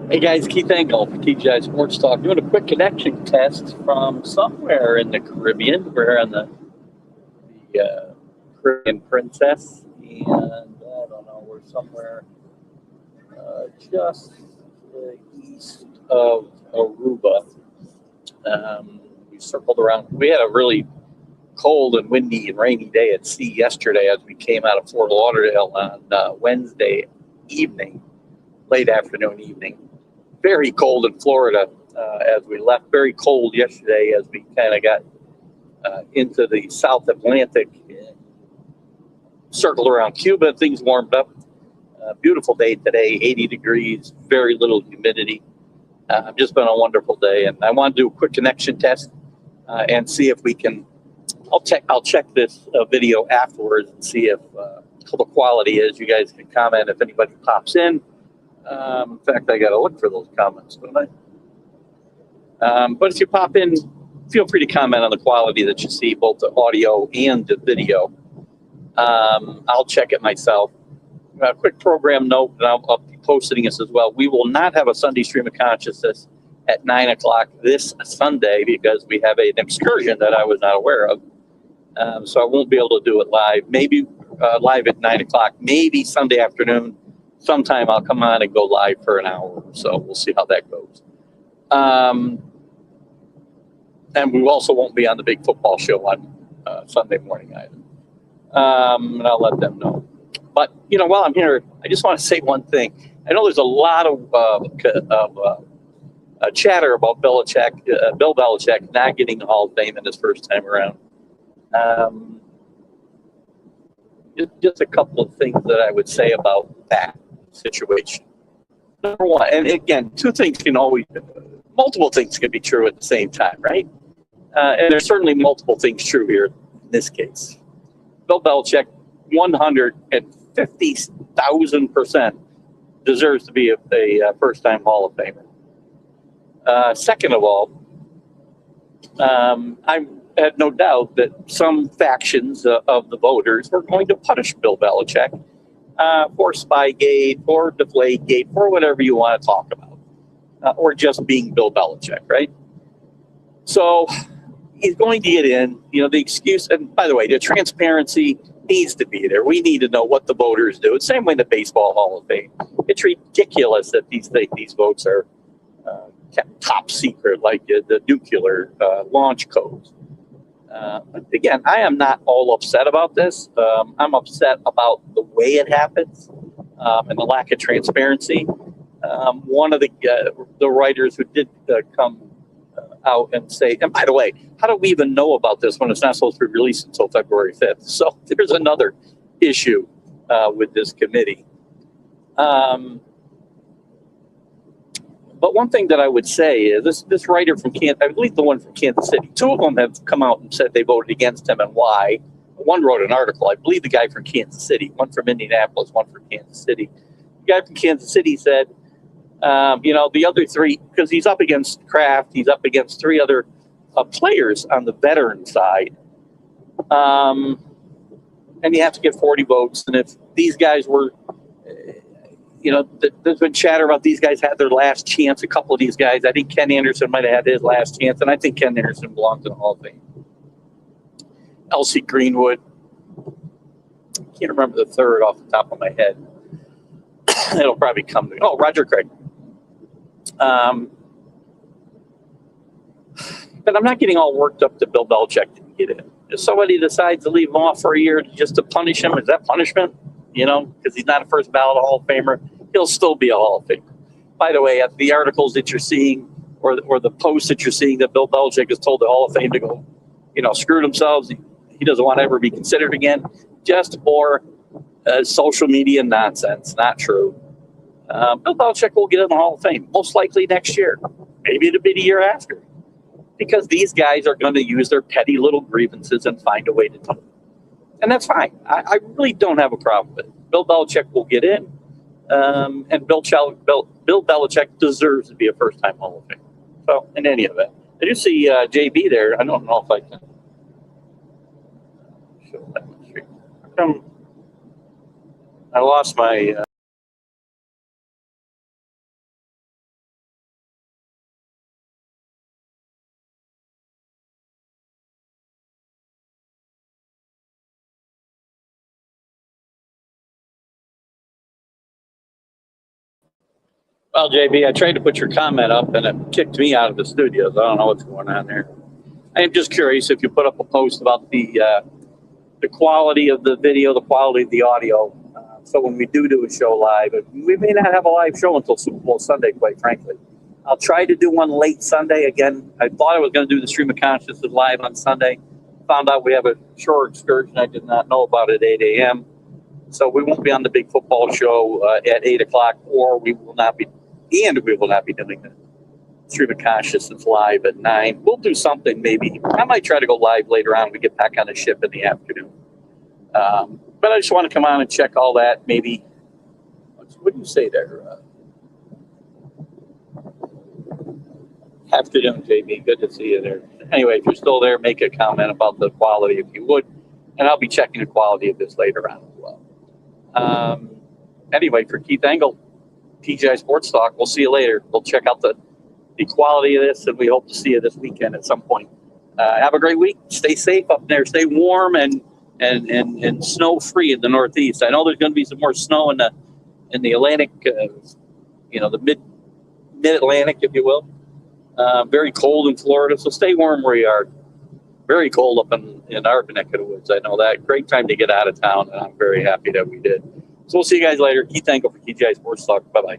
Hey guys, Keith Engel for TGI Sports Talk, doing a quick connection test from somewhere in the Caribbean. We're on the Caribbean Princess, and I don't know, we're somewhere just east of Aruba. We circled around. We had a really cold and windy and rainy day at sea yesterday as we came out of Fort Lauderdale on Wednesday evening, late afternoon, evening. Very cold in Florida as we left. Very cold yesterday as we kind of got into the South Atlantic, circled around Cuba. Things warmed up. Beautiful day today, 80 degrees, very little humidity. Just been a wonderful day, and I want to do a quick connection test and see if we can. I'll check this video afterwards and see if the quality is. You guys can comment if anybody pops in. In fact, I got to look for those comments, don't I? But if you pop in, feel free to comment on the quality that you see, both the audio and the video. I'll check it myself. A quick program note, and I'll be posting this as well. We will not have a Sunday Stream of Consciousness at 9 o'clock this Sunday because we have an excursion that I was not aware of. So I won't be able to do it live. Maybe live at 9 o'clock, maybe Sunday afternoon. Sometime I'll come on and go live for an hour or so. We'll see how that goes. And we also won't be on the big football show on Sunday morning either. And I'll let them know. But, you know, while I'm here, I just want to say one thing. I know there's a lot of chatter about Bill Belichick not getting the Hall of Fame in his first time around. Just a couple of things that I would say about that situation. Number one, and again, multiple things can be true at the same time, right? And there's certainly multiple things true here in this case. Bill Belichick, 150,000% deserves to be a first-time Hall of Famer. Second of all, I had no doubt that some factions of the voters were going to punish Bill Belichick for Spygate, for Deflategate, for whatever you want to talk about, or just being Bill Belichick, right? So he's going to get in. You know, the excuse, and by the way, the transparency needs to be there. We need to know what the voters do. It's the same way in the Baseball Hall of Fame. It's ridiculous that these votes are kept top secret, like the nuclear launch codes. But again, I am not all upset about this. I'm upset about the way it happens and the lack of transparency. One of the writers who did come out and say, and by the way, how do we even know about this when it's not supposed to be released until February 5th? So there's another issue with this committee. But one thing that I would say is this writer from I believe the one from Kansas City, two of them have come out and said they voted against him and why. One wrote an article, I believe the guy from Kansas City, one from Indianapolis, one from Kansas City. The guy from Kansas City said, you know, the other three, because he's up against Kraft, he's up against three other players on the veteran side. And you have to get 40 votes. And if these guys were, you know, there's been chatter about these guys had their last chance. A couple of these guys, I think Ken Anderson might have had his last chance, and I think Ken Anderson belongs in the Hall of Fame. Elsie Greenwood, I can't remember the third off the top of my head. It'll probably come to Roger Craig. But I'm not getting all worked up that Bill Belichick didn't get in. If somebody decides to leave him off for a year just to punish him, is that punishment? You know, because he's not a first ballot Hall of Famer, he'll still be a Hall of Famer. By the way, the articles that you're seeing or the posts that you're seeing that Bill Belichick has told the Hall of Fame to go, you know, screw themselves, he doesn't want to ever be considered again, just for social media nonsense, not true. Bill Belichick will get in the Hall of Fame, most likely next year. Maybe it'll be the year after. Because these guys are going to use their petty little grievances and find a way to do it. And that's fine. I really don't have a problem with it. Bill Belichick will get in, and Bill Belichick deserves to be a first-time Hall of Famer. So, in any event, I do see JB there. I don't know if I can show that on the screen. I lost my Well, JB, I tried to put your comment up and it kicked me out of the studios. I don't know what's going on there. I am just curious if you put up a post about the quality of the video, the quality of the audio. So when we do a show live, we may not have a live show until Super Bowl Sunday, quite frankly. I'll try to do one late Sunday. Again, I thought I was going to do the Stream of Consciousness live on Sunday. Found out we have a shore excursion I did not know about at 8 a.m. So we won't be on the big football show at 8 o'clock, or we will not be doing the Stream of Consciousness live at 9. We'll do something maybe. I might try to go live later on when we get back on the ship in the afternoon. But I just want to come on and check all that. Maybe, what do you say there? Afternoon, JB. Good to see you there. Anyway, if you're still there, make a comment about the quality if you would. And I'll be checking the quality of this later on as well. Anyway, for Keith Engel, TGI Sports Talk, we'll see you later. We'll check out the quality of this, and we hope to see you this weekend at some point. Have a great week. Stay safe up there. Stay warm and snow free in the Northeast. I know there's going to be some more snow in the Atlantic, the mid Atlantic, if you will. Very cold in Florida, so stay warm where you are. Very cold up in our neck of the woods. I know that. Great time to get out of town, and I'm very happy that we did. So we'll see you guys later. Keith Engel for TGI Sports Talk. Bye bye.